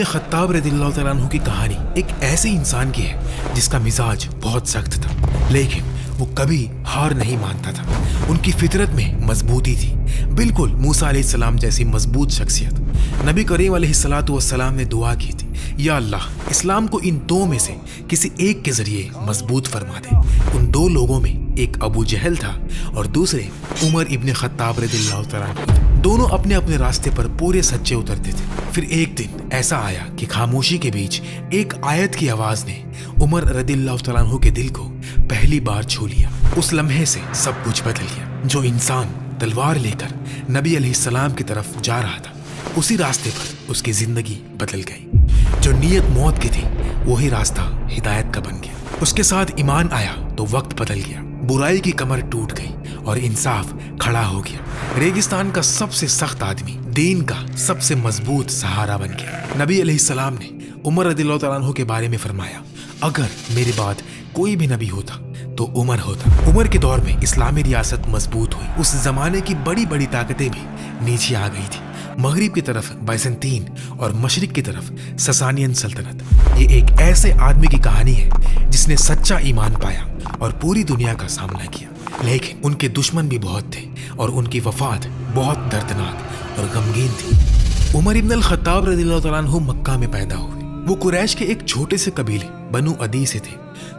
Khattab रज़ियल्लाहु तआला अन्हु की कहानी एक ऐसे इंसान की है जिसका मिजाज बहुत सख्त था, लेकिन वो कभी हार नहीं मानता था। उनकी फितरत में मजबूती थी, बिल्कुल मूसा अलैहिस्सलाम जैसी मजबूत शख्सियत। नबी करीम अलैहिस्सलातु वस्सलाम ने दुआ की थी, या अल्लाह, इस्लाम को इन दो में से किसी एक के जरिए मजबूत फरमा दे। उन दो लोगों में एक अबू जहल था और दूसरे उमर इब्न खत्ताब रज़ियल्लाहु तआला अन्हु। दोनों अपने अपने रास्ते पर पूरे सच्चे उतरते थे। फिर एक दिन ऐसा आया कि खामोशी के बीच एक आयत की आवाज ने उमर रज़ियल्लाहु तआला अन्हु के दिल को पहली बार छू लिया। उस लम्हे से सब कुछ बदल गया। जो इंसान तलवार लेकर नबी अलैहिस्सलाम की तरफ जा रहा था, उसी रास्ते पर उसकी जिंदगी बदल गई। जो नीयत मौत की थी, वही रास्ता हिदायत का बन गया। उसके साथ ईमान आया तो वक्त बदल गया। बुराई की कमर टूट गई और इंसाफ खड़ा हो गया। रेगिस्तान का सबसे सख्त आदमी दीन का सबसे मजबूत सहारा बन गया। नबी अलैहिस्सलाम ने उमर रज़ियल्लाहु तआला अन्हु के बारे में फरमाया, अगर मेरे बाद कोई भी नबी होता तो उमर होता। उमर के दौर में इस्लामी रियासत मजबूत हुई। उस जमाने की बड़ी बड़ी ताकतें भी नीचे आ गई थी। मगरिब की तरफ बाइजेंटीन और मशरिक की तरफ ससानियन सल्तनत। ये एक ऐसे आदमी की कहानी है जिसने सच्चा ईमान पाया और पूरी दुनिया का सामना किया, लेकिन उनके दुश्मन भी बहुत थे और उनकी वफात बहुत दर्दनाक और गमगीन थी। उमर इब्न अल खत्ताब रज़ियल्लाहु तआला अन्हु मक्का में पैदा हुए। वो कुरैश के एक छोटे से कबीले बनु अदी से थे।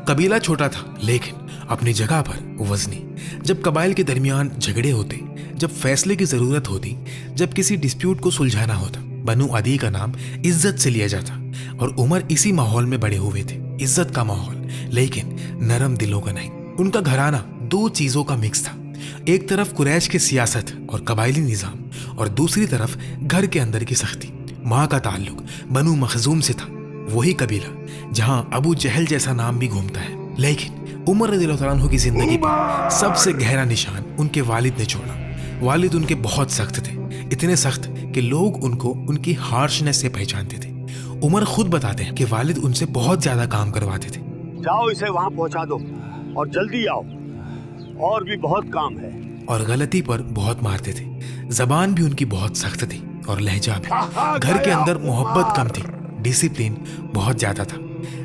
कबीला छोटा था, लेकिन अपनी जगह पर वजनी। जब कबाइल के दरमियान झगड़े होते, जब फैसले की जरूरत होती, जब किसी डिस्प्यूट को सुलझाना होता, बनु अदी का नाम इज्जत से लिया जाता। और उमर इसी माहौल में बड़े हुए थे, इज्जत का माहौल, लेकिन नरम दिलों का नहीं। उनका घराना दो चीजों का मिक्स था। एक तरफ कुरैश की सियासत और कबायली निजाम और दूसरी तरफ घर के अंदर की सख्ती। माँ का ताल्लुक बनु मखजूम से था, वही कबीला जहाँ अबू जहल जैसा नाम भी घूमता है। लेकिन उमर रज़ियल्लाहु तआला अन्हु की जिंदगी पर सबसे गहरा निशान उनके वालिद ने छोड़ा। वालिद उनके बहुत सख्त थे, इतने सख्त कि लोग उनको उनकी हार्शनेस से पहचानते थे। उमर खुद बताते हैं कि वालिद उनसे बहुत ज्यादा काम करवाते थे। जाओ इसे वहाँ पहुँचा दो और जल्दी आओ, और भी बहुत काम है। और गलती पर बहुत मारते थे। जबान भी उनकी बहुत सख्त थी और लहजा भी। घर के अंदर मोहब्बत कम थी, डिसिप्लिन बहुत ज्यादा था।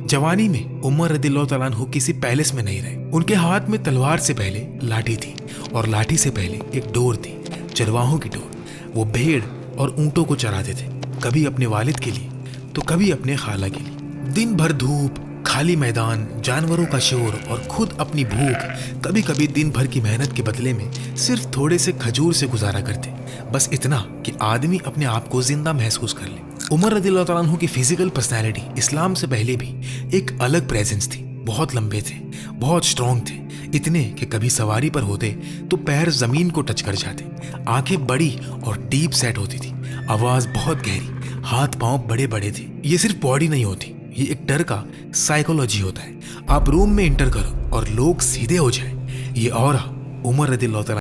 जवानी में उमर रज़ियल्लाहु तआला अन्हु किसी पैलेस में नहीं रहे। उनके हाथ में तलवार से पहले लाठी थी और लाठी से पहले एक डोर थी, चरवाहों की डोर। वो भेड़ और ऊंटों को चराते थे, कभी अपने वालिद के लिए तो कभी अपने खाला के लिए। दिन भर धूप, खाली मैदान, जानवरों का शोर और खुद अपनी भूख। कभी कभी दिन भर की मेहनत के बदले में सिर्फ थोड़े से खजूर से गुजारा करते, बस इतना कि आदमी अपने आप को जिंदा महसूस कर ले। उमर रज़ियल्लाहु तआला अन्हु की फिजिकल पर्सनैलिटी इस्लाम से पहले भी एक अलग प्रेजेंस थी। बहुत लंबे थे, बहुत स्ट्रॉन्ग थे, इतने कि कभी सवारी पर होते तो पैर जमीन को टच कर जाते। आंखें बड़ी और डीप सेट होती थी, आवाज बहुत गहरी, हाथ पांव बड़े बड़े थे। ये सिर्फ बॉडी नहीं होती, ये एक डर का साइकोलॉजी होता है। आप रूम में इंटर करो और लोग सीधे हो जाए, ये ऑरा उमर रज़ियल्लाहु तआला